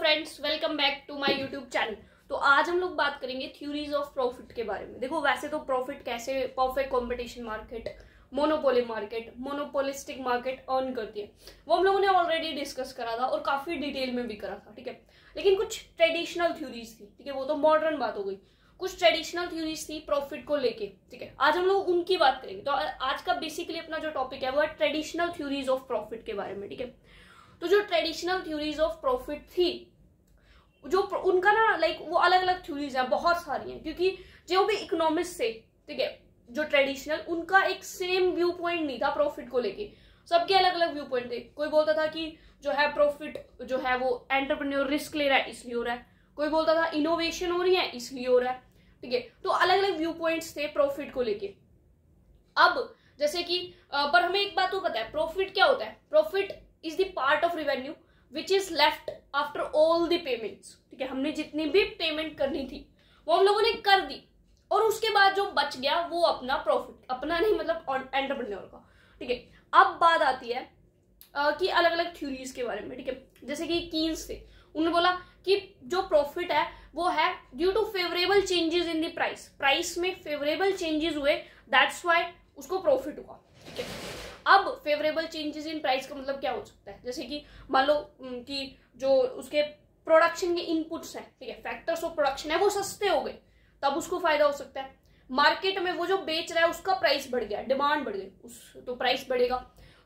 Friends, welcome back to my YouTube channel. तो आज हम लोग बात करेंगे थ्योरीज ऑफ प्रॉफिट के बारे में। देखो, वैसे तो प्रॉफिट कैसे perfect competition market, monopoly market, monopolistic market earn करती है, वो हम लोगों ने ऑलरेडी डिस्कस करा था और काफी डिटेल में भी करा था, ठीक है। लेकिन कुछ ट्रेडिशनल थ्योरीज थी, ठीक है, वो तो मॉडर्न बात हो गई। कुछ ट्रेडिशनल थ्योरीज थी प्रॉफिट को लेके, ठीक है। आज हम लोग उनकी बात करेंगे। तो आज का बेसिकली अपना जो टॉपिक है वो है ट्रेडिशनल थ्योरीज ऑफ प्रॉफिट के बारे में, ठीक है। तो जो ट्रेडिशनल थ्योरीज ऑफ प्रॉफिट थी, जो उनका ना लाइक वो अलग अलग थ्योरीज है, बहुत सारी हैं, क्योंकि जो भी इकोनॉमिस्ट से, ठीक है, जो ट्रेडिशनल, उनका एक सेम व्यू पॉइंट नहीं था प्रॉफिट को लेके। सबके अलग अलग व्यू पॉइंट थे। कोई बोलता था कि जो है प्रॉफिट जो है वो एंटरप्रेन्योर रिस्क ले रहा है इसलिए हो रहा है, कोई बोलता था इनोवेशन हो रही है इसलिए हो रहा है, ठीक है। तो अलग अलग व्यू पॉइंट्स थे प्रॉफिट को लेके। अब जैसे कि पर हमें एक बात तो पता है, प्रॉफिट क्या होता है। Profit is the part of revenue which is left after all the payments, ठीक है। हमने जितनी भी पेमेंट करनी थी वो हम लोगों ने कर दी, और उसके बाद जो बच गया वो अपना प्रॉफिट, अपना नहीं मतलब एंटरप्रेन्योर का, ठीक है। अब बात आती है कि अलग अलग थ्योरीज के बारे में, ठीक है। जैसे कि कीन्स थे, उन्होंने बोला कि जो प्रॉफिट है वो है due to favourable changes in the price. Price में फेवरेबल चेंजेस हुए, दैट्स व्हाई उसको प्रॉफिट हुआ, ठीक है। अब फेवरेबल चेंजेस इन प्राइस का मतलब क्या हो सकता है, जैसे कि मान लो कि जो उसके प्रोडक्शन के इनपुट्स हैं, ठीक है, फैक्टर्स ऑफ प्रोडक्शन है, वो सस्ते हो गए, तब उसको फायदा हो सकता है। मार्केट में वो जो बेच रहा है उसका प्राइस बढ़ गया, डिमांड बढ़ गई, तो प्राइस बढ़ेगा।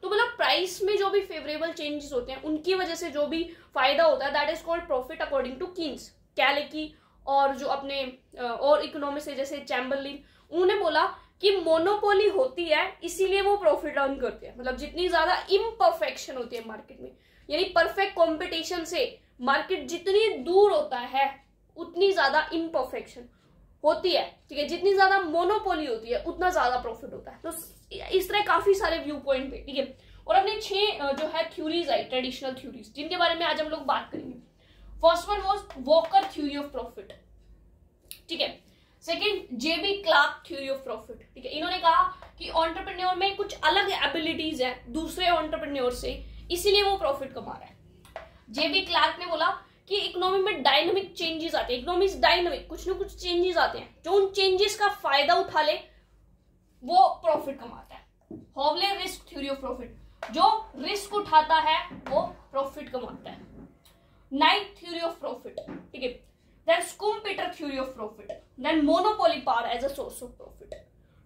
तो मतलब प्राइस में जो भी फेवरेबल चेंजेस होते हैं उनकी वजह से जो भी फायदा होता है, that is called profit according to Keynes, Kalecki और जो अपने और इकोनॉमिस्ट है जैसे चैम्बरलिन, उन्होंने बोला कि मोनोपोली होती है इसीलिए वो प्रॉफिट अर्न करते हैं। मतलब जितनी ज्यादा इम्परफेक्शन होती है मार्केट में, यानी परफेक्ट कंपटीशन से मार्केट जितनी दूर होता है उतनी ज्यादा इम्परफेक्शन होती है, ठीक है। जितनी ज्यादा मोनोपोली होती है उतना ज्यादा प्रॉफिट होता है। तो इस तरह काफी सारे व्यू पॉइंट थे, ठीक है। और अपने 6 जो है थ्योरीज आई, ट्रेडिशनल थ्योरीज, जिनके बारे में आज हम लोग बात करेंगे। First one was Walker theory of profit, ठीक है। Second, JB Clark theory of profit, ठीक है। इन्होंने कहा कि एंटरप्रेन्योर में कुछ अलग एबिलिटीज है दूसरे एंटरप्रेन्योर से, इसीलिए वो प्रॉफिट कमा रहा है। जेबी क्लार्क ने बोला कि इकोनॉमी में डायनामिक चेंजेस आते हैं, इकोनॉमी इज डायनामिक, कुछ ना कुछ चेंजेस आते हैं, जो उन चेंजेस का फायदा उठा ले वो प्रॉफिट कमाता है। हॉवले रिस्क थ्योरी ऑफ प्रॉफिट, जो रिस्क उठाता है वो प्रॉफिट कमाता है। नाइट थ्योरी ऑफ प्रॉफिट, ठीक है। Then Schumpeter theory of profit, then monopoly power as a source of profit,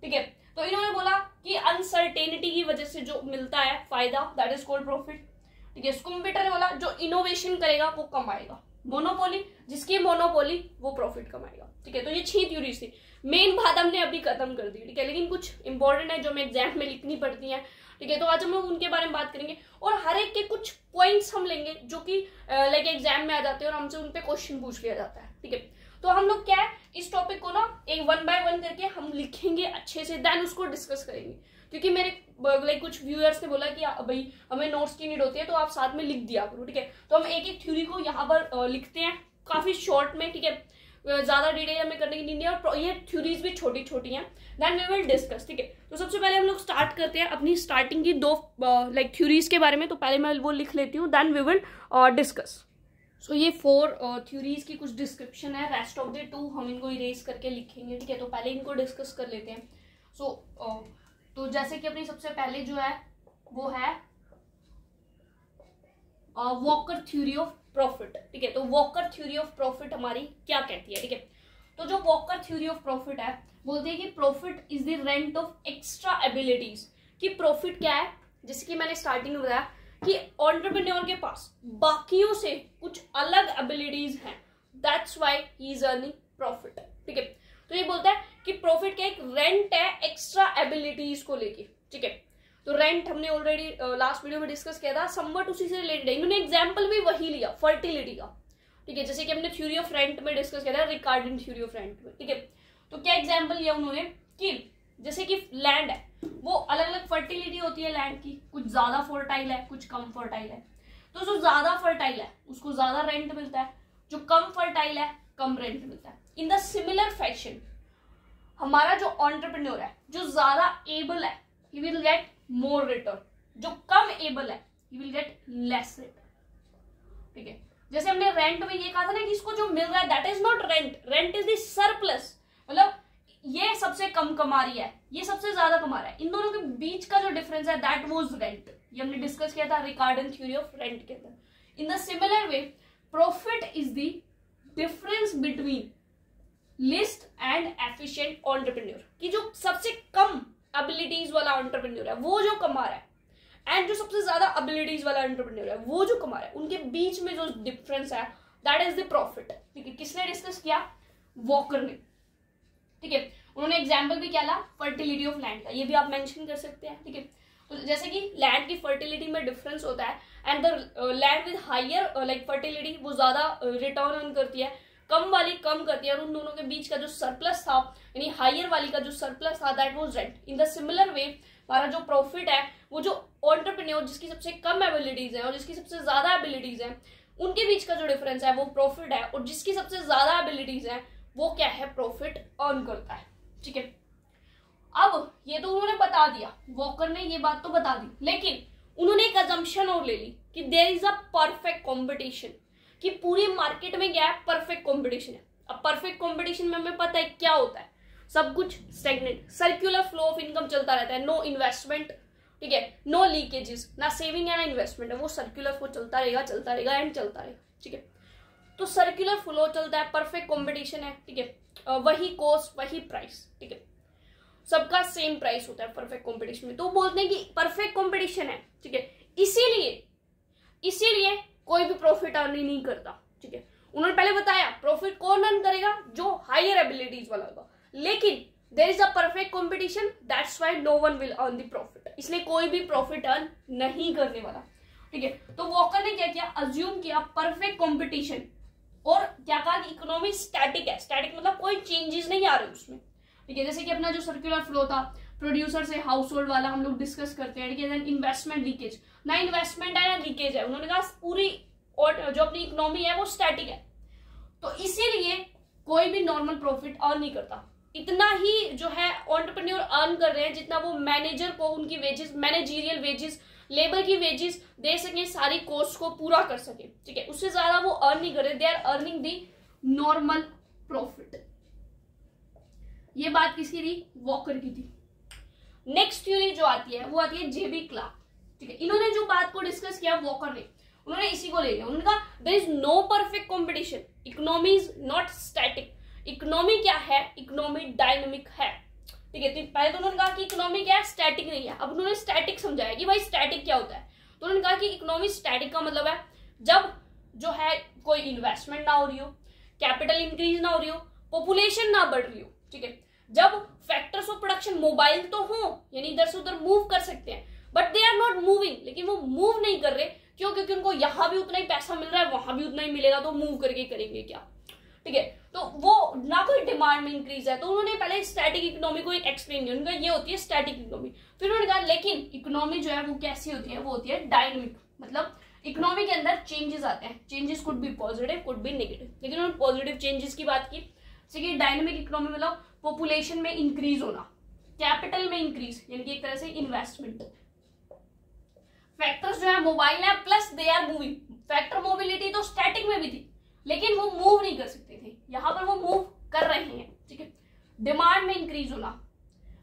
ठीक है। तो इन्होंने बोला कि अनसर्टेनिटी की वजह से जो मिलता है फायदा, दैट इज कॉल्ड प्रॉफिट, ठीक है। स्कूम्पेटर ने बोला जो इनोवेशन करेगा वो कमाएगा। मोनोपोली, जिसकी मोनोपोली वो प्रॉफिट कमाएगा, ठीक है। तो ये 6 थ्योरीज थी। मेन बात हमने अभी खत्म कर दी, ठीक है, लेकिन कुछ इंपॉर्टेंट है जो हमें एग्जाम में लिखनी पड़ती है, ठीक है। तो आज हम लोग उनके बारे में बात करेंगे और हर एक के कुछ पॉइंट्स हम लेंगे जो कि लाइक एग्जाम में आ जाते हैं और हमसे उनपे क्वेश्चन पूछ लिया जाता है, ठीक है। तो हम लोग क्या है, इस टॉपिक को ना एक 1 बाय 1 करके हम लिखेंगे अच्छे से, देन उसको डिस्कस करेंगे। क्योंकि मेरे लाइक कुछ व्यूअर्स ने बोला कि भाई हमें नोट्स की नीड होती है तो आप साथ में लिख दिया करो, ठीक है। तो हम एक एक थ्योरी को यहाँ पर लिखते हैं काफी शॉर्ट में, ठीक है। ज्यादा डिटेल हमें करने की नीड नहीं है, और ये थ्योरीज भी छोटी छोटी हैं, देन वी विल डिस्कस, ठीक है। तो सबसे पहले हम लोग स्टार्ट करते हैं अपनी स्टार्टिंग की 2 लाइक थ्योरीज के बारे में। तो पहले मैं वो लिख लेती हूँ, देन वी विल डिस्कस। सो ये 4 थ्योरीज की कुछ डिस्क्रिप्शन है, रेस्ट ऑफ द 2 हम इनको इरेज करके लिखेंगे, ठीक है। तो पहले इनको डिस्कस कर लेते हैं। तो जैसे कि अपनी सबसे पहले जो है वो है वॉकर थ्योरी ऑफ प्रॉफिट, ठीक है। तो वॉकर थ्योरी ऑफ प्रॉफिट हमारी क्या कहती है, ठीक है। तो जो वॉकर थ्योरी ऑफ प्रॉफिट है, बोलते हैं कि profit is the rent of extra abilities. कि प्रॉफिट क्या है, जैसे कि मैंने स्टार्टिंग में बताया कि एंटरप्रेन्योर के पास बाकियों से कुछ अलग एबिलिटीज हैं, that's why he is earning profit, ठीक है। तो ये बोलता है कि प्रॉफिट क्या एक रेंट है एक्स्ट्रा एबिलिटीज को लेके, ठीक है। तो रेंट हमने ऑलरेडी लास्ट वीडियो में डिस्कस किया था, समवट उसी से रिलेटेड है। इन्होंने एग्जांपल भी वही लिया, फर्टिलिटी का, ठीक है। जैसे कि हमने थ्योरी ऑफ रेंट में डिस्कस किया था, रिकार्डिन थ्योरी ऑफ रेंट में, ठीक है। तो क्या एग्जांपल लिया उन्होंने कि जैसे कि लैंड है, वो अलग अलग फर्टिलिटी होती है लैंड की, कुछ ज्यादा फर्टाइल है कुछ कम फर्टाइल है। तो जो ज्यादा फर्टाइल है उसको ज्यादा रेंट मिलता है, जो कम फर्टाइल है कम रेंट मिलता है। इन द सिमिलर फैशन हमारा जो एंटरप्रेन्योर है, जो ज्यादा एबल है, he will get more return, जो कम एबल है he will get less return, ठीक है। जैसे हमने रेंट में ये कहा था ना कि इसको जो मिल रहा है that is not rent, rent is the surplus, मतलब ये सबसे कम कमा रही है, ये सबसे ज्यादा कमा रहा है, इन दोनों के बीच का जो डिफरेंस है दैट वाज रेंट। ये हमने डिस्कस किया था रिकार्डन थ्योरी ऑफ रेंट के अंदर। In the similar way profit is the difference between list and efficient entrepreneur, कि जो सबसे कम एबिलिटीज वाला एंटरप्रेन्योर है वो जो कमा रहा है एंड जो सबसे ज्यादा एबिलिटीज वाला एंटरप्रेन्योर है वो जो कमा रहा है, उनके बीच में जो डिफरेंस है दैट इज द प्रॉफिट। ठीक है, किसने डिस्कस किया? वॉकर ने। ठीक है, उन्होंने एग्जाम्पल भी क्या ला? फर्टिलिटी ऑफ लैंड का, ये भी आप मेंशन कर सकते हैं। ठीक है, तो जैसे कि लैंड की फर्टिलिटी में डिफरेंस होता है and the land with higher like fertility वो ज्यादा रिटर्न अर्न करती है, कम वाली कम करती है, और उन दोनों के बीच का जो सरप्लस था यानी हायर वाली का जो सरप्लस था that was rent. In the similar way हमारा जो प्रॉफिट है वो जो एंटरप्रेन्योर जिसकी सबसे कम एबिलिटीज है और जिसकी सबसे ज्यादा एबिलिटीज है उनके बीच का जो डिफरेंस है वो प्रॉफिट है, और जिसकी सबसे ज्यादा एबिलिटीज है वो क्या है? प्रॉफिट अर्न करता है। ठीक है, अब ये तो उन्होंने बता दिया, वॉकर ने ये बात तो बता दी, लेकिन उन्होंने एक अजम्पशन और ले ली कि there is a perfect competition, कि पूरी मार्केट में क्या है? परफेक्ट कंपटीशन है। अब परफेक्ट कंपटीशन में हमें पता है क्या होता है, सब कुछ stagnant, circular flow of income चलता रहता है, नो इन्वेस्टमेंट, ठीक है, नो लीकेजेस, ना सेविंग है ना इन्वेस्टमेंट है, वो सर्कुलर फ्लो चलता रहेगा एंड चलता रहेगा। ठीक है, तो सर्कुलर फ्लो चलता है, परफेक्ट कंपटीशन है। ठीक है, वही कॉस्ट वही प्राइस, ठीक है, सबका सेम प्राइस होता है परफेक्ट कंपटीशन में। तो बोलते हैं कि परफेक्ट कंपटीशन है। ठीक है, इसीलिए कोई भी प्रॉफिट अर्न नहीं करता। ठीक है, उन्होंने पहले बताया प्रॉफिट कौन अर्न करेगा? जो हायर एबिलिटीज वाला होगा, लेकिन there is a perfect competition that's why no one will earn the profit, इसलिए कोई भी प्रॉफिट अर्न नहीं करने वाला। ठीक है, तो वॉकर ने क्या किया? अज्यूम किया परफेक्ट कंपटीशन, और क्या कहा कि इकोनॉमी स्टैटिक है। स्टैटिक मतलब कोई चेंजेस नहीं आ रहे उसमें। ठीक है, जैसे कि अपना जो सर्कुलर फ्लो था प्रोड्यूसर से हाउस होल्ड वाला हम लोग डिस्कस करते हैं। ठीक है, इन्वेस्टमेंट लीकेज, ना इन्वेस्टमेंट है ना लीकेज है। उन्होंने कहा पूरी और जो अपनी इकोनॉमी है वो स्टैटिक है, तो इसीलिए कोई भी नॉर्मल प्रॉफिट अर्न नहीं करता। इतना ही जो है एंटरप्रेन्योर अर्न कर रहे हैं जितना वो मैनेजर को उनकी वेजेस, मैनेजरियल वेजेस, लेबर की वेजेस दे सके, सारी कोस्ट को पूरा कर सके। ठीक है, उससे ज्यादा वो अर्न नहीं कर रहे, they are earning the normal profit. ये बात किसकी थी? वॉकर की थी। नेक्स्ट थ्योरी जो आती है वो आती है जेबी क्लार्क। ठीक है, इन्होंने जो बात को डिस्कस किया वॉकर ने, उन्होंने इसी को ले लिया। उन्होंने कहा there is no perfect competition, economy is not static. Economy क्या है? इकोनॉमी डायनेमिक है। ठीक है, तो पहले तो उन्होंने कहा कि इकोनॉमी क्या है? स्टैटिक नहीं है। अब उन्होंने स्टैटिक समझाया कि भाई स्टैटिक क्या होता है, तो उन्होंने कहा कि इकोनॉमी स्टैटिक का मतलब है जब जो है कोई इन्वेस्टमेंट ना हो रही हो, कैपिटल इंक्रीज ना हो रही हो, पॉपुलेशन ना बढ़ रही हो। ठीक है, जब फैक्टर्स ऑफ प्रोडक्शन मोबाइल तो हो यानी इधर से उधर मूव कर सकते हैं, but they are not moving, लेकिन वो मूव नहीं कर रहे। क्यों? क्योंकि उनको यहां भी उतना ही पैसा मिल रहा है, वहां भी उतना ही मिलेगा, तो मूव करके करेंगे क्या? ठीक है, तो वो ना कोई डिमांड में इंक्रीज है। तो उन्होंने पहले स्टैटिक इकोनॉमी को एक्सप्लेन किया, उनका ये होती है स्टैटिक इकोनॉमी। फिर उन्होंने कहा लेकिन इकोनॉमी जो है वो कैसी होती है? वो होती है डायनेमिक, मतलब इकोनॉमी के अंदर चेंजेस आते हैं। Changes could be positive could be negative, लेकिन उन्होंने पॉजिटिव चेंजेस की बात की। जैसे डायनेमिक इकोनॉमी मतलब पॉपुलेशन में इंक्रीज होना, कैपिटल में इंक्रीज यानी कि एक तरह से इन्वेस्टमेंट, फैक्टर्स जो है मोबाइल है plus they are moving. Factor mobility तो स्टैटिक में भी थी लेकिन वो मूव नहीं कर सकते थे, यहां पर वो मूव कर रहे हैं। ठीक है, डिमांड में इंक्रीज होना,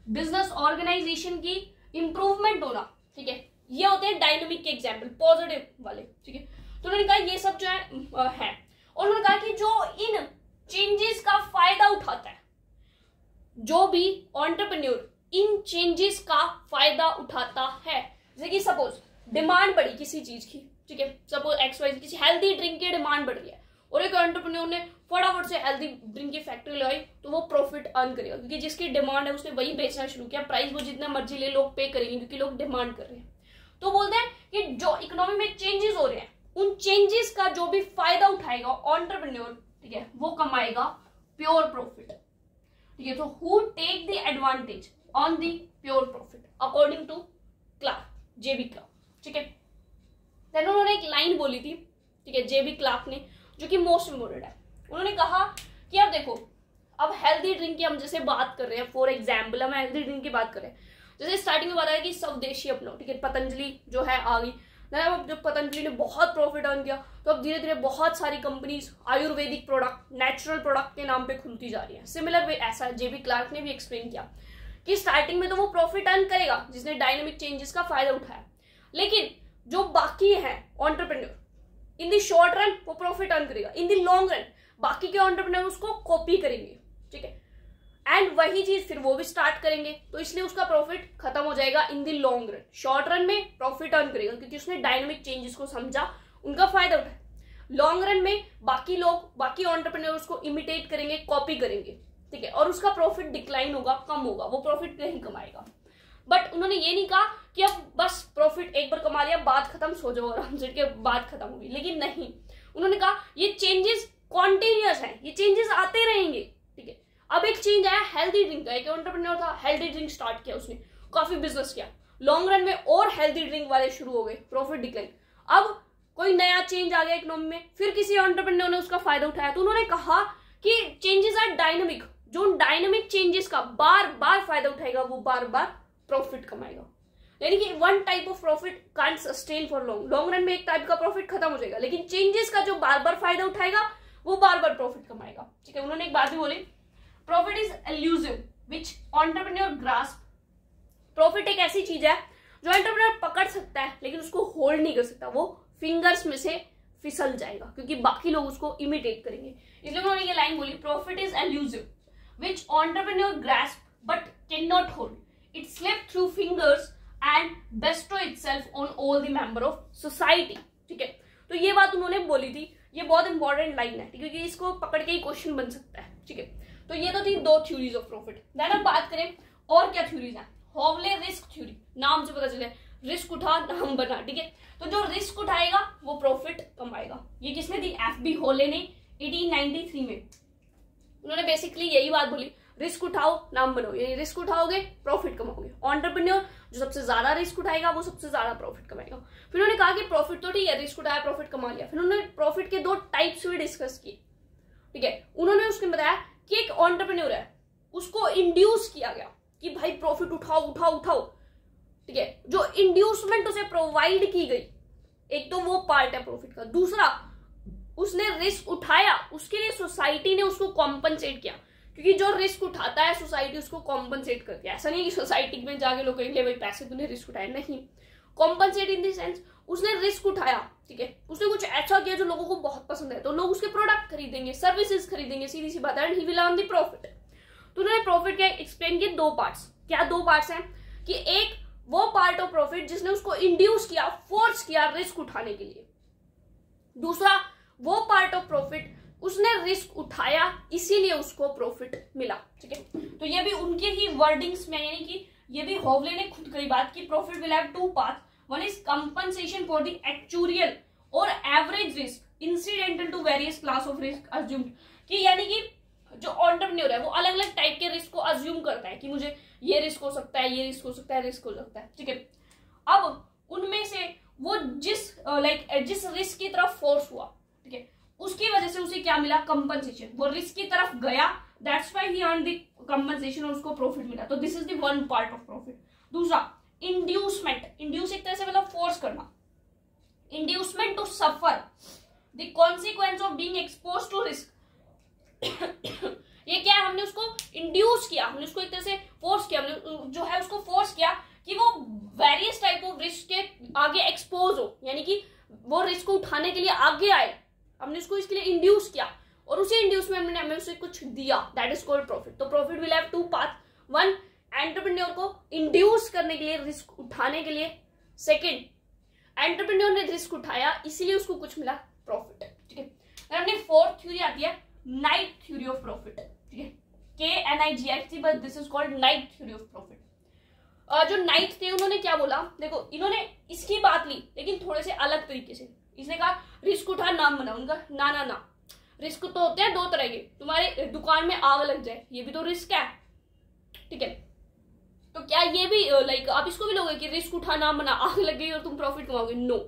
बिजनेस ऑर्गेनाइजेशन की इंप्रूवमेंट होना। ठीक है, ये होते हैं डायनेमिक के एग्जाम्पल, पॉजिटिव वाले। ठीक है, तो उन्होंने कहा ये सब जो है और उन्होंने कहा कि जो इन चेंजेस का फायदा उठाता है, जो भी एंटरप्रेन्योर इन चेंजेस का फायदा उठाता है, जैसे कि सपोज डिमांड बढ़ी किसी चीज की। ठीक है, सपोज XY किसी हेल्दी ड्रिंक की डिमांड बढ़ रही है और एक एंटरप्रेन्योर ने फटाफट से हेल्दी ड्रिंक की फैक्ट्री लगाई, तो वो प्रॉफिट अर्न करेगा क्योंकि जिसकी डिमांड है उसने वही बेचना शुरू किया। प्राइस वो जितना मर्जी ले, लोग पे करेंगे क्योंकि लोग डिमांड कर रहे हैं। तो बोलते हैं कि जो इकोनॉमी में चेंजेस हो रहे हैं उन चेंजेस का जो भी फायदा उठाएगा एंटरप्रेन्योर, ठीक है, वो कमाएगा प्योर प्रॉफिट। ठीक है, तो who take the advantage on the pure profit according to Clark, JB Clark. ठीक है, देन उन्होंने एक लाइन बोली थी, ठीक है, जेबी क्लार्क ने, जो कि मोस्ट इंपोर्टेंट है। उन्होंने कहा कि अब देखो, अब हेल्दी ड्रिंक की हम जैसे बात कर रहे हैं, फॉर एग्जाम्पल हम हेल्दी ड्रिंक की बात कर रहे हैं, जैसे स्टार्टिंग में बताया कि स्वदेशी अपनाओ। ठीक है, पतंजलि जो है आ गई, अब जब पतंजलि ने बहुत प्रॉफिट अर्न किया तो अब धीरे धीरे बहुत सारी companies Ayurvedic product, natural product के नाम पे खुलती जा रही है। सिमिलर वे ऐसा जेबी क्लार्क ने भी एक्सप्लेन किया कि स्टार्टिंग में तो वो प्रॉफिट अर्न करेगा जिसने डायनेमिक चेंजेस का फायदा उठाया, लेकिन जो बाकी है entrepreneur, in the short run वो प्रॉफिट अर्न करेगा, इन द लॉन्ग रन बाकी के एंटरप्रेन्योर उसको कॉपी करेंगे, ठीक है, एंड वही चीज फिर वो भी स्टार्ट करेंगे, तो इसलिए उसका प्रॉफिट खत्म हो जाएगा in the long run. Short run में प्रॉफिट अर्न करेगा क्योंकि उसने डायनेमिक चेंजेस को समझा, उनका फायदा उठाया। लॉन्ग रन में बाकी लोग, बाकी एंटरप्रेन्योर उसको इमिटेट करेंगे, कॉपी करेंगे, ठीक है, और उसका प्रॉफिट डिक्लाइन होगा, कम होगा, वो प्रॉफिट नहीं कमाएगा। बट उन्होंने ये नहीं कहा कि अब बस प्रॉफिट एक बार कमा लिया, बात खत्म, सो जाओ आराम से, के बात खत्म होगी, लेकिन नहीं, उन्होंने कहा ये चेंजेस कॉन्टिन्यूअस है, ये चेंजेस आते रहेंगे, ठीक है। अब एक चेंज आया हेल्दी ड्रिंक का, एक एंटरप्रेन्योर था, हेल्दी ड्रिंक स्टार्ट किया उसने, काफी बिजनेस किया, लॉन्ग रन में और हेल्दी ड्रिंक वाले शुरू हो गए, प्रॉफिट डिक्लाइन। अब कोई नया चेंज आ गया इकोनॉमी में, फिर किसी एंटरप्रेन्योर ने उसका फायदा उठाया, तो उन्होंने कहा कि चेंजेस आर डायनेमिक, जो डायनेमिक चेंजेस का बार बार फायदा उठाएगा वो बार बार प्रॉफिट कमाएगा। यानी कि one type of profit can't sustain for long, long run में एक टाइप का प्रॉफिट खत्म हो जाएगा, लेकिन चेंजेस का जो बार बार फायदा उठाएगा वो बार बार प्रॉफिट कमाएगा, ठीक है। उन्होंने एक बात भी बोली, profit is elusive which entrepreneur grasp. Profit एक ऐसी चीज है जो एंटरप्रेन्योर पकड़ सकता है लेकिन उसको होल्ड नहीं कर सकता, वो फिंगर्स में से फिसल जाएगा क्योंकि बाकी लोग उसको इमिटेट करेंगे। इसलिए उन्होंने ये लाइन बोली, profit is elusive which entrepreneur grasp but can not hold, it slipped through fingers and bestow itself on all the member of society, ठीक है। तो ये बात उन्होंने बोली थी, ये बहुत इंपॉर्टेंट लाइन है क्योंकि इसको पकड़ के ही क्वेश्चन बन सकता है, ठीक है। तो ये तो थी दो थ्योरीज ऑफ प्रॉफिट। देन अब बात करें और क्या थ्योरीज हैं। हॉवले रिस्क थ्योरी, नाम से पता चले रिस्क उठा नाम बना, ठीक है। तो जो रिस्क उठाएगा वो प्रॉफिट कमाएगा। ये किसने दी? एफबी हॉले ने 1893 में। उन्होंने बेसिकली यही बात बोली, रिस्क उठाओ नाम बनाओ, ये रिस्क उठाओगे प्रॉफिट कमाओगे। एंटरप्रेन्योर जो सबसे ज्यादा रिस्क उठाएगा वो सबसे ज्यादा प्रॉफिट कमाएगा। फिर उन्होंने कहा कि प्रॉफिट तो ठीक है, रिस्क उठाया प्रॉफिट कमा लिया। फिर उन्होंने प्रॉफिट के दो टाइप्स भी डिस्कस किए, ठीक है। उन्होंने उसने बताया कि एक एंटरप्रेन्योर है, उसको इंड्यूस किया गया कि भाई प्रॉफिट उठाओ उठाओ उठाओ, ठीक है। जो इंड्यूसमेंट उसे प्रोवाइड की गई, एक तो वो पार्ट है प्रॉफिट का। दूसरा, उसने रिस्क उठाया, उसके लिए सोसाइटी ने उसको कॉम्पनसेट किया, क्योंकि जो रिस्क उठाता है सोसाइटी उसको कॉम्पनसेट करती है। ऐसा नहीं कि सोसाइटी में जाके लोग कहेंगे भाई पैसे तूने रिस्क उठाया, नहीं। कॉम्पनसेट इन द सेंस उसने रिस्क उठाया, ठीक है, उसने कुछ ऐसा किया जो लोगों को बहुत पसंद है, तो लोग उसके प्रोडक्ट खरीदेंगे, सर्विसेज खरीदेंगे, सीधी सी बात है, and he will earn the profit. तो उन्होंने प्रॉफिट के एक्सप्लेन किए दो पार्ट्स। क्या दो पार्ट्स हैं कि एक वो पार्ट ऑफ प्रॉफिट जिसने उसको इंड्यूस किया, फोर्स किया रिस्क उठाने के लिए। दूसरा, वो पार्ट ऑफ प्रॉफिट उसने रिस्क उठाया इसीलिए उसको प्रॉफिट मिला, ठीक है। तो ये भी उनके ही वर्डिंग्स में, यानी कि ये भी हॉवले ने खुद कही बात की, profit will have two part, one is compensation for the actual और average risk incidental to various class of risk assumed, कि यानी कि जो एंटरप्रेन्योर है वो अलग अलग टाइप के रिस्क को अज्यूम करता है कि मुझे ये रिस्क हो सकता है, ये रिस्क हो सकता है, रिस्क हो सकता है, ठीक है। अब उनमें से वो जिस रिस्क की तरफ फोर्स हुआ, ठीक है, उसकी वजह से उसे क्या मिला? कंपनसेशन। वो रिस्क की तरफ गया, that's why he earn the compensation और उसको प्रॉफिट मिला। तो this is the one part of profit. दूसरा, इंड्यूसमेंट। इंड्यूस एक तरह से मतलब फोर्स करना, inducement to suffer the consequence of being exposed to risk. ये क्या है? हमने उसको इंड्यूस किया, हमने उसको एक तरह से फोर्स किया, हमने जो है उसको फोर्स किया कि वो वेरियस टाइप ऑफ रिस्क के आगे एक्सपोज हो, यानी कि वो रिस्क को उठाने के लिए आगे आए। हमने उसको इसके लिए इंड्यूस किया और उसी इंड्यूस में हमने हमें उसे कुछ दिया, दैट इज कॉल्ड प्रॉफिट। तो profit will have two part, one entrepreneur को इंड्यूस करने के लिए, रिस्क उठाने के लिए। सेकंड, एंटरप्रेन्योर ने रिस्क उठाया इसीलिए उसको कुछ मिला, प्रॉफिट, ठीक है। हमने फोर्थ थ्योरी आती है नाइट थ्योरी ऑफ प्रॉफिट, ठीक है, KNIGHT, but this is called night theory of profit. जो नाइट थे उन्होंने क्या बोला? देखो, इन्होंने इसकी बात ली लेकिन थोड़े से अलग तरीके से। इसने कहा रिस्क उठा नाम बना, उनका ना ना ना, रिस्क तो होते हैं दो तरह के, तुम्हारे दुकान में आग लग जाए ये भी तो रिस्क है, ठीक है। तो क्या ये भी आप इसको भी लोगे कि रिस्क उठा नाम बना, आग लग गई और तुम प्रॉफिट कमाओगे? नो,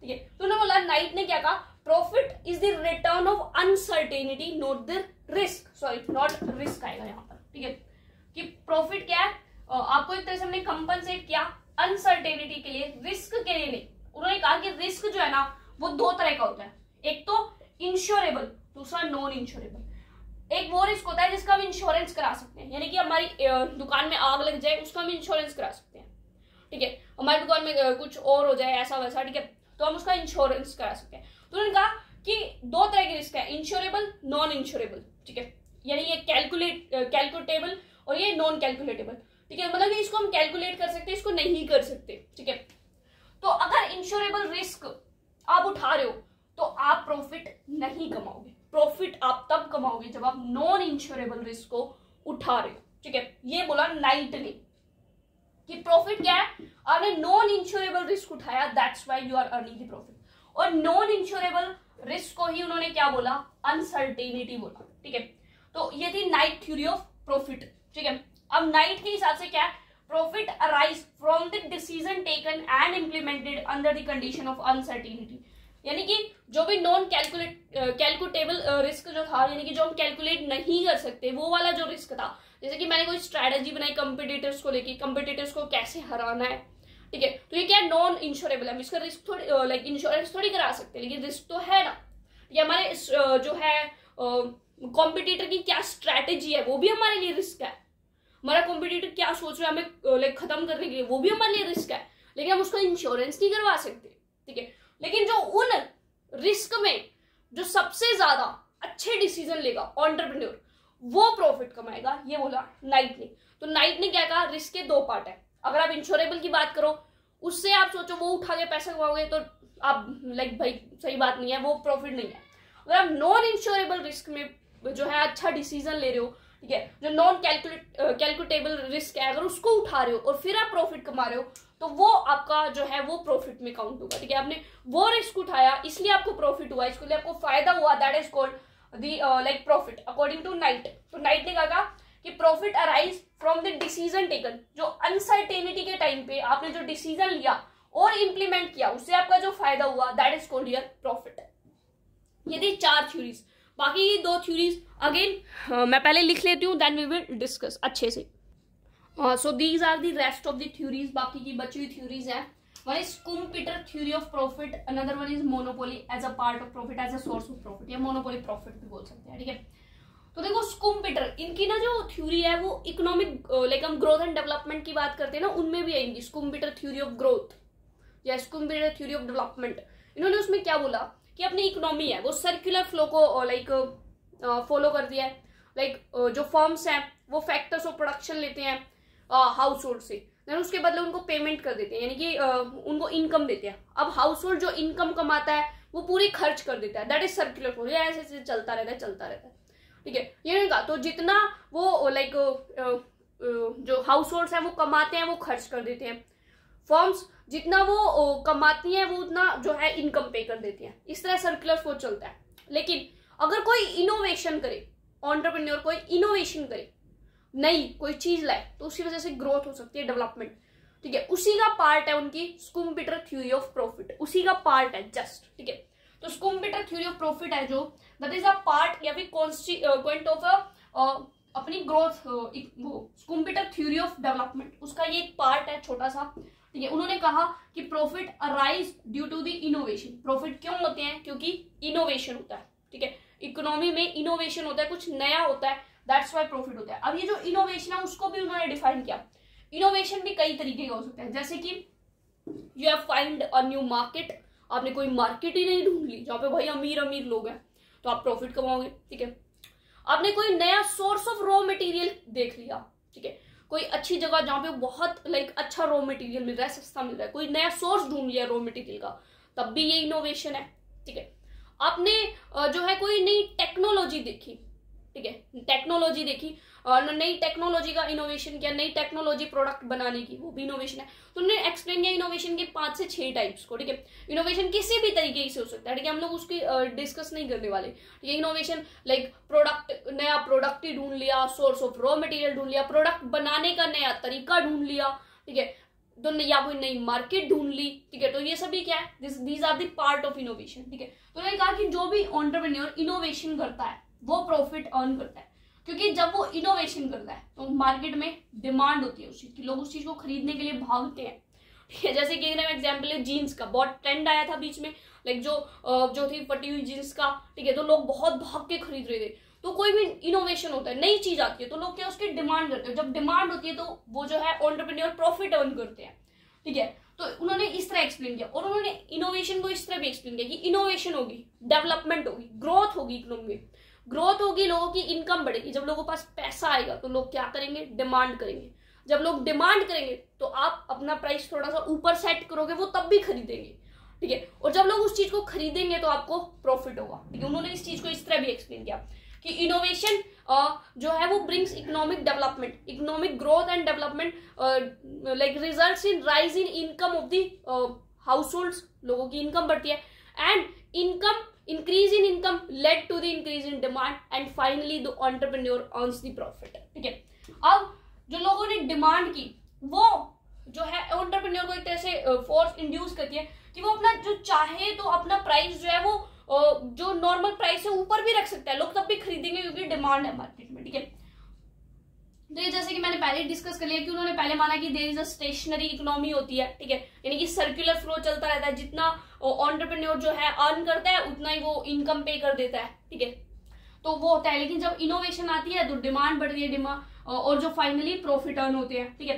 ठीक है। तो उन्होंने बोला, नाइट ने क्या कहा, profit is the return of uncertainty not the risk, sorry not risk आएगा यहाँ पर, ठीक है, कि प्रॉफिट क्या है, आपको एक तरह से हमने कंपनसेट किया अनसर्टेनिटी के लिए, रिस्क के लिए नहीं। उन्होंने कहा कि रिस्क जो है ना वो दो तरह का होता है, एक तो इंश्योरेबल, दूसरा नॉन इंश्योरेबल। एक वो रिस्क होता है जिसका हम इंश्योरेंस करा सकते हैं, यानी कि हमारी दुकान में आग लग जाए उसका हम इंश्योरेंस करा सकते हैं, ठीक है। हमारी दुकान में कुछ और हो जाए ऐसा वैसा, ठीक है, तो हम उसका इंश्योरेंस करा सकते हैं। तो उन्होंने कहा कि दो तरह की रिस्क है, इंश्योरेबल, नॉन इंश्योरेबल, ठीक है। यानी ये कैलकुलेटेबल और ये नॉन कैलकुलेटेबल, ठीक है। मतलब कि इसको हम कैलकुलेट कर सकते हैं, इसको नहीं कर सकते, ठीक है। तो अगर इंश्योरेबल रिस्क आप उठा रहे हो तो आप प्रॉफिट नहीं कमाओगे। प्रॉफिट आप तब कमाओगे जब आप नॉन इंश्योरेबल रिस्क को उठा रहे हो, ठीक है। ये बोला नाइट ने कि प्रॉफिट क्या है, आपने नॉन इंश्योरेबल रिस्क उठाया, that's why you are earning the profit. और नॉन इंश्योरेबल रिस्क को ही उन्होंने क्या बोला, अनसर्टेनिटी बोला, ठीक है। तो ये थी नाइट थ्योरी ऑफ प्रॉफिट, ठीक है। अब नाइट के हिसाब से क्या है, profit arise from the decision taken and implemented under the condition of uncertainty. यानी कि जो भी नॉन कैलकुलेटेबल रिस्क जो था, यानी कि जो हम कैलकुलेट नहीं कर सकते, वो वाला जो रिस्क था, जैसे कि मैंने कोई स्ट्रैटेजी बनाई कंपिटिटर्स को लेके, कंपिटिटर्स को कैसे हराना है, ठीक है, तो ये क्या है, नॉन इंश्योरेबल है। हम इसका रिस्क थोड़ी लाइक इंश्योरेंस थोड़ी करा सकते हैं, लेकिन रिस्क तो है ना। ये हमारे जो है कॉम्पिटिटर की क्या स्ट्रैटेजी है वो भी हमारे लिए रिस्क है। हमारा कॉम्पिटिटर क्या सोच रहा है हमें लाइक खत्म करने के लिए, वो भी हमारे लिए रिस्क है, लेकिन हम उसको इंश्योरेंस नहीं करवा सकते, ठीक है। लेकिन जो उन रिस्क में जो सबसे ज्यादा अच्छे डिसीजन लेगा एंटरप्रेन्योर, वो प्रॉफिट कमाएगा, ये बोला नाइट ने। तो नाइट ने क्या कहा, रिस्क के दो पार्ट है। अगर आप इंश्योरेबल की बात करो, उससे आप सोचो वो उठा के पैसा कमाओगे, तो आप लाइक भाई सही बात नहीं है, वो प्रॉफिट नहीं है। अगर आप नॉन इंश्योरेबल रिस्क में जो है अच्छा डिसीजन ले रहे हो, ठीक है, जो नॉन कैलकुलेटेबल रिस्क है, अगर उसको उठा रहे हो और फिर आप प्रॉफिट कमा रहे हो, तो वो आपका जो है वो प्रॉफिट में काउंट होगा, ठीक है। आपने वो रिस्क उठाया इसलिए आपको प्रॉफिट हुआ, इसके लिए आपको फायदा हुआ, that is called the like profit according to Knight. तो नाइट ने कहा कि profit arise from the decision taken, जो अनसर्टेनिटी के टाइम पे आपने जो डिसीजन लिया और इंप्लीमेंट किया, उससे आपका जो फायदा हुआ, that is called your profit. ये थी चार थ्योरीज। बाकी दो थ्योरीज अगेन मैं पहले लिख लेती हूँ, देन वी विल डिस्कस अच्छे से। So these are the rest of the theories, बाकी की बची हुई थ्योरीज है। One is Schumpeter theory of profit, another one is monopoly as a part of profit, as a source of profit, या monopoly profit भी बोल सकते हैं, ठीक है। तो देखो स्कूम्पिटर, इनकी ना जो थ्योरी है वो इकोनॉमिक लाइक हम ग्रोथ एंड डेवलपमेंट की बात करते हैं ना, उनमें भी आएंगी। स्कूम्पिटर थ्योरी ऑफ ग्रोथ या स्कूम्पिटर थ्योरी ऑफ डेवलपमेंट, इन्होंने उसमें क्या बोला कि अपनी इकोनॉमी है वो सर्कुलर फ्लो को लाइक फॉलो कर दिया है। लाइक जो फर्म्स हैं वो फैक्टर्स ऑफ प्रोडक्शन लेते हैं हाउस होल्ड से, देन उसके बदले उनको पेमेंट कर देते हैं, यानी कि उनको इनकम देते हैं। अब हाउस होल्ड जो इनकम कमाता है वो पूरी खर्च कर देता है, दैट इज सर्कुलर फ्लो। ये ऐसे चलता रहता है, ठीक है। ये कहा तो जितना वो लाइक जो हाउस होल्ड है वो कमाते हैं वो खर्च कर देते हैं, फर्म्स जितना वो कमाती हैं वो उतना जो है इनकम पे कर देती हैं, इस तरह सर्कुलर फ्लो चलता है। लेकिन अगर कोई इनोवेशन करे, एंटरप्रेन्योर कोई इनोवेशन करे, नई कोई चीज लाए, तो उसकी वजह से ग्रोथ हो सकती है, डेवलपमेंट, ठीक है। उसी का पार्ट है उनकी स्कूम्पिटर थ्योरी ऑफ प्रॉफिट, उसी का पार्ट है जस्ट, ठीक है। तो स्कूम्पिटर थ्योरी ऑफ प्रॉफिट है जो दैट इज अ पार्ट या फिर कॉन्स्टिट्यूएंट ऑफ अपनी ग्रोथ, वो स्कूम्पिटर थ्योरी ऑफ डेवलपमेंट, उसका ये एक पार्ट है छोटा सा, ठीक है। उन्होंने कहा कि profit arise due to the innovation. Profit क्यों होते हैं, क्योंकि इनोवेशन होता है, ठीक है। इकोनॉमी में इनोवेशन होता है, कुछ नया होता है, दैट्स व्हाई प्रॉफिट होता है। अब ये जो इनोवेशन है उसको भी उन्होंने डिफाइन किया। इनोवेशन भी कई तरीके का हो सकता है, जैसे कि you have find a new market, आपने कोई मार्केट ही नहीं ढूंढ ली जहाँ पे भाई अमीर अमीर लोग हैं, तो आप प्रॉफिट कमाओगे, ठीक है। आपने कोई नया सोर्स ऑफ रॉ मटेरियल देख लिया, ठीक है, कोई अच्छी जगह जहाँ पे बहुत लाइक अच्छा रॉ मटेरियल मिल रहा है, सस्ता मिल रहा है, कोई नया सोर्स ढूंढ लिया रॉ मटेरियल का, तब भी ये इनोवेशन है, ठीक है। आपने जो है कोई नई टेक्नोलॉजी देखी, ठीक है, टेक्नोलॉजी देखी, नई टेक्नोलॉजी का इनोवेशन किया, नई टेक्नोलॉजी प्रोडक्ट बनाने की, वो भी इनोवेशन है। तो उन्होंने एक्सप्लेन किया इनोवेशन के 5 से 6 टाइप्स को, ठीक है। इनोवेशन किसी भी तरीके से हो सकता है, ठीक है, हम लोग उसकी डिस्कस नहीं करने वाले, ठीक है। इनोवेशन लाइक प्रोडक्ट, नया प्रोडक्ट ही ढूंढ लिया, सोर्स ऑफ रॉ मटेरियल ढूंढ लिया, प्रोडक्ट बनाने का नया तरीका ढूंढ लिया, ठीक है, तो या कोई नई मार्केट ढूंढ ली, ठीक है। तो ये सभी क्या है, these are the part of innovation, ठीक है। तो उन्होंने कहा कि जो भी एंटरप्रेन्योर इनोवेशन करता है वो प्रॉफिट अर्न करता है, क्योंकि जब वो इनोवेशन करता है तो मार्केट में डिमांड होती है उस चीज की, लोग उस चीज को खरीदने के लिए भागते हैं। ठीक है। जैसे कि एग्जाम्पल है जीन्स का, बहुत ट्रेंड आया था बीच में, लाइक जो थी फटी हुई जीन्स का, ठीक है, तो लोग बहुत भाग के खरीद रहे थे। तो कोई भी इनोवेशन होता है, नई चीज आती है, तो लोग क्या उसकी डिमांड करते हैं। जब डिमांड होती है तो वो जो है एंटरप्रेन्योर प्रॉफिट अर्न करते हैं, ठीक है। तो उन्होंने इस तरह एक्सप्लेन किया, और उन्होंने इनोवेशन को इस तरह भी एक्सप्लेन किया कि इनोवेशन होगी, डेवलपमेंट होगी, ग्रोथ होगी, इकोनॉमी में ग्रोथ होगी, लोगों की इनकम बढ़ेगी। जब लोगों के पास पैसा आएगा तो लोग क्या करेंगे, डिमांड करेंगे। जब लोग डिमांड करेंगे तो आप अपना प्राइस थोड़ा सा ऊपर सेट करोगे, वो तब भी खरीदेंगे, ठीक है। और जब लोग उस चीज को खरीदेंगे तो आपको प्रॉफिट होगा, ठीक है। उन्होंने इस चीज को इस तरह भी एक्सप्लेन किया कि इनोवेशन जो है वो brings economic development, economic growth and development, like results in rise in income of the households, लोगों की इनकम बढ़ती है, and income increase in income led to the increase in demand, and finally the entrepreneur earns the profit, ठीक है। अब जो लोगों ने डिमांड की, वो जो है एंटरप्रेन्योर को एक तरह से फोर्स इंड्यूस करती है कि वो अपना जो चाहे तो अपना प्राइस जो है वो जो नॉर्मल प्राइस है ऊपर भी रख सकता है, लोग तब भी खरीदेंगे क्योंकि डिमांड है मार्केट में, ठीक है। तो ये जैसे कि मैंने पहले डिस्कस कर लिया कि उन्होंने पहले माना कि there is a stationary economy होती है, ठीक है, यानी कि सर्कुलर फ्लो चलता रहता है, जितना एंटरप्रेन्योर जो है अर्न करता है उतना ही वो इनकम पे कर देता है, ठीक है। तो वो होता है, लेकिन जब इनोवेशन आती है तो डिमांड बढ़ती है, डिमांड और जो फाइनली प्रॉफिट अर्न होते हैं, ठीक है।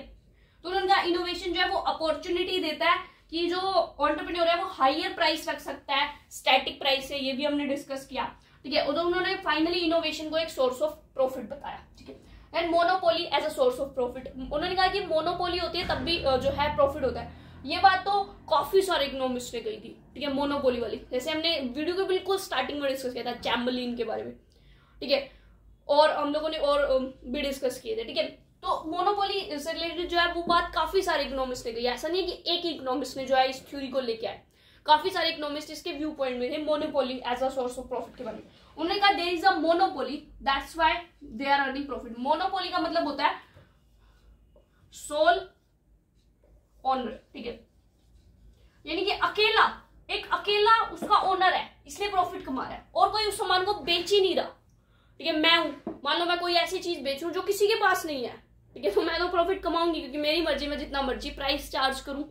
तो उन्होंने कहा इनोवेशन जो है वो अपॉर्चुनिटी देता है कि जो एंटरप्रेन्योर है वो हायर प्राइस रख सकता है स्टैटिक प्राइस से, ये भी हमने डिस्कस किया, ठीक है। तो उन्होंने फाइनली इनोवेशन को एक सोर्स ऑफ प्रॉफिट बताया, ठीक है। And monopoly as a source of profit, उन्होंने कहा कि मोनोपोली होती है तब भी जो है प्रॉफिट होता है। ये बात तो काफी सारे इकोनॉमिस्ट ने कही थी, ठीक है, मोनोपोली वाली। जैसे हमने वीडियो के बिल्कुल स्टार्टिंग में डिस्कस किया था चैम्बरलिन के बारे में, ठीक है, और हम लोगों ने और भी डिस्कस किए थे, ठीक है। तो मोनोपोली से रिलेटेड जो है वो बात काफी सारे इकोनॉमिस्ट ने कही, ऐसा नहीं है कि एक ही इकोनॉमिस्ट ने जो है इस थ्योरी को लेके आए, काफी सारे इकोनॉमिस्ट इसके व्यू पॉइंट में थे monopoly as a source of profit के बारे में। उन्होंने कहा there is a monopoly that's why they are earning profit. Monopoly का मतलब होता है सोल ओनर, ठीक है, यानी कि अकेला उसका ओनर है, इसलिए प्रॉफिट कमा रहा है, और कोई उस सामान को बेच ही नहीं रहा, ठीक है। मैं हूं, मान लो मैं कोई ऐसी चीज बेचूं जो किसी के पास नहीं है, ठीक है, तो मैं तो प्रॉफिट कमाऊंगी क्योंकि मेरी मर्जी में जितना मर्जी प्राइस चार्ज करूं,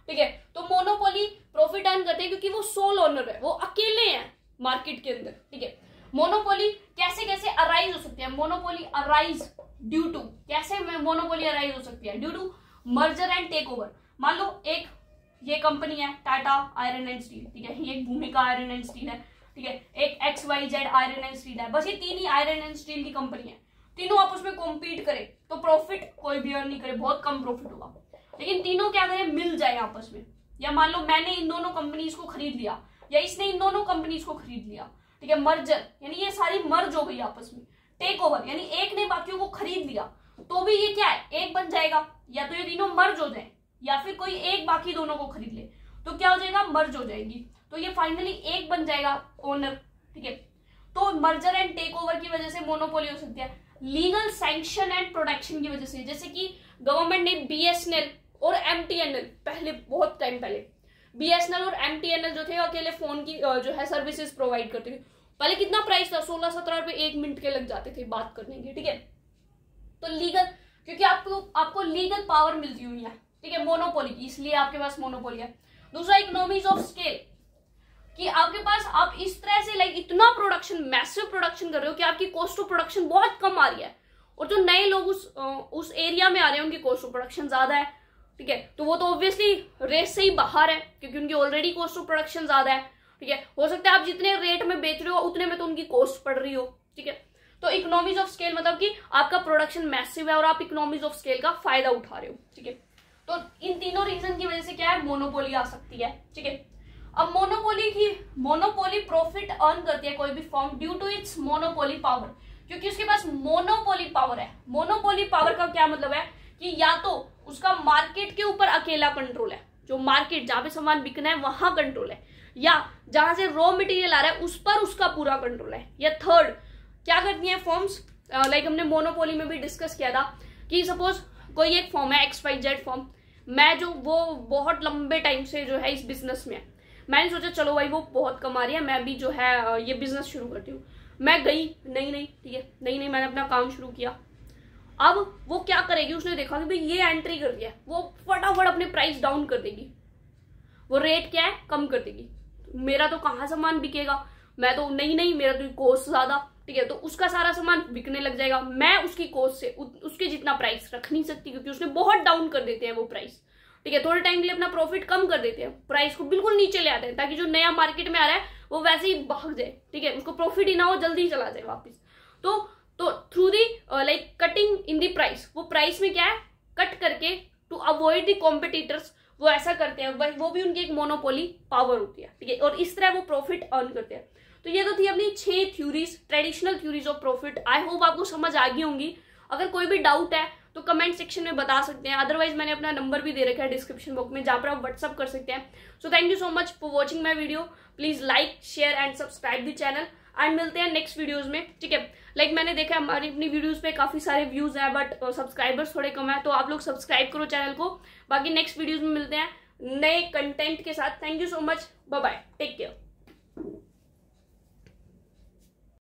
ठीक है। तो मोनोपोली प्रॉफिट अर्न करते हैं क्योंकि वो सोल ओनर है, वो अकेले हैं मार्केट के अंदर, ठीक है। मोनोपोली कैसे कैसे अराइज हो सकती है, मोनोपोली अराइज ड्यू टू, कैसे मोनोपोली अराइज हो सकती है, due to merger and take over. मान लो एक ये कंपनी है टाटा आयरन एंड स्टील, ठीक है, ये भूमिका आयरन एंड स्टील है, ठीक है, एक XYZ आयरन एंड स्टील है, बस ये तीन ही आयरन एंड स्टील की कंपनी है। तीनों आपस में कॉम्पीट करे तो प्रॉफिट कोई भी अर्न नहीं करे, बहुत कम प्रॉफिट होगा। लेकिन तीनों क्या करें, मिल जाए आपस में, या मान लो मैंने इन दोनों कंपनीज को खरीद लिया या इसने इन दोनों कंपनीज को खरीद लिया, ठीक है। मर्जर यानी ये सारी मर्ज हो गई आपस में। टेक ओवर यानी एक ने बाकियों को खरीद लिया, तो भी ये क्या है, एक बन जाएगा, या तो ये तीनों मर्ज हो जाए या फिर कोई एक बाकी दोनों को खरीद ले, तो क्या हो जाएगा, मर्ज हो जाएगी, तो ये फाइनली एक बन जाएगा ओनर, ठीक है। तो मर्जर एंड टेक ओवर की वजह से मोनोपोली हो सकती है। लीगल सैंक्शन एंड प्रोटेक्शन की वजह से, जैसे कि गवर्नमेंट ने BSNL और MTNL, पहले बहुत टाइम पहले BSNL और MTNL जो थे अकेले फोन की जो है सर्विसेज प्रोवाइड करते थे। पहले कितना प्राइस था, 16-17 रुपए 1 मिनट के लग जाते थे बात करने के, ठीक है। तो लीगल, क्योंकि आपको लीगल पावर मिलती हुई है, ठीक है, मोनोपोली की, इसलिए आपके पास मोनोपोली है। दूसरा इकोनॉमीज ऑफ स्केल, कि आपके पास आप इस तरह से लाइक इतना प्रोडक्शन, मैसिव प्रोडक्शन कर रहे हो कि आपकी कॉस्ट ऑफ प्रोडक्शन बहुत कम आ रही है, और जो नए लोग उस एरिया में आ रहे हैं उनकी कॉस्ट ऑफ प्रोडक्शन ज्यादा है, ठीक है। तो वो तो ऑब्वियसली रेट से ही बाहर है क्योंकि उनकी ऑलरेडी कॉस्ट ऑफ प्रोडक्शन ज्यादा है, ठीक है। हो सकता है आप जितने रेट में बेच रहे हो उतने में तो उनकी कॉस्ट पड़ रही हो, ठीक है। तो इकोनॉमीज ऑफ स्केल मतलब कि आपका प्रोडक्शन मैसिव है और आप इकोनॉमीज ऑफ स्केल का फायदा उठा रहे हो, ठीक है। तो इन तीनों रीजन की वजह से क्या है, मोनोपोली आ सकती है, ठीक है। अब मोनोपोली प्रॉफिट अर्न करती है कोई भी firm due to its monopoly power, क्योंकि उसके पास मोनोपोली पावर है। मोनोपोली पावर का क्या मतलब है कि या तो उसका मार्केट के ऊपर अकेला कंट्रोल है, जो मार्केट जहां पे सामान बिकना है वहां कंट्रोल है, या जहां से रॉ मटेरियल आ रहा है उस पर उसका पूरा कंट्रोल है, या थर्ड क्या करती है फॉर्म्स, लाइक हमने मोनोपोली में भी डिस्कस किया था कि सपोज कोई एक फॉर्म है XYZ फॉर्म, मैं जो वो बहुत लंबे टाइम से जो है इस बिजनेस में है, मैंने सोचा चलो भाई वो बहुत कमा रही है, मैं भी जो है ये बिजनेस शुरू करती हूँ। मैं गई नहीं, ठीक है, नहीं मैंने अपना काम शुरू किया, अब वो क्या करेगी, उसने देखा कि भाई ये एंट्री कर दिया, वो फटाफट अपने प्राइस डाउन कर देगी, वो रेट क्या है कम कर देगी। मेरा तो कहाँ सामान बिकेगा, मैं तो नहीं मेरा तो कॉस्ट ज्यादा, ठीक है, तो उसका सारा सामान बिकने लग जाएगा। मैं उसकी कॉस्ट से उसके जितना प्राइस रख नहीं सकती, क्योंकि उसने बहुत डाउन कर देते हैं वो प्राइस, ठीक है, थोड़े टाइम के लिए अपना प्रॉफिट कम कर देते हैं, प्राइस को बिल्कुल नीचे ले आते हैं, ताकि जो नया मार्केट में आ रहा है वो वैसे ही भाग जाए, ठीक है, उसको प्रॉफिट ही ना हो, जल्दी चला जाए वापस। तो through the like cutting in the price, वो प्राइस में क्या है कट करके टू अवॉइड दी कॉम्पिटिटर्स, वो ऐसा करते हैं, वो भी उनकी एक मोनोपोली पावर होती है, ठीक है, और इस तरह वो प्रॉफिट अर्न करते हैं। तो ये तो थी अपनी 6 theories, traditional theories of profit. I hope आपको समझ आ गई होंगी। अगर कोई भी डाउट है तो कमेंट सेक्शन में बता सकते हैं, अदरवाइज मैंने अपना नंबर भी दे रखा है डिस्क्रिप्शन बॉक्स में, जहां पर आप व्हाट्सअप कर सकते हैं। So thank you so much for watching my video. Please like share and subscribe the channel, and मिलते हैं नेक्स्ट वीडियोज में, ठीक है। लाइक मैंने देखा हमारी अपनी वीडियोज पे काफी सारे व्यूज हैं, बट सब्सक्राइबर्स थोड़े कम है, तो आप लोग सब्सक्राइब करो चैनल को। बाकी नेक्स्ट वीडियोज में मिलते हैं नए कंटेंट के साथ। Thank you so much, bye bye, take care.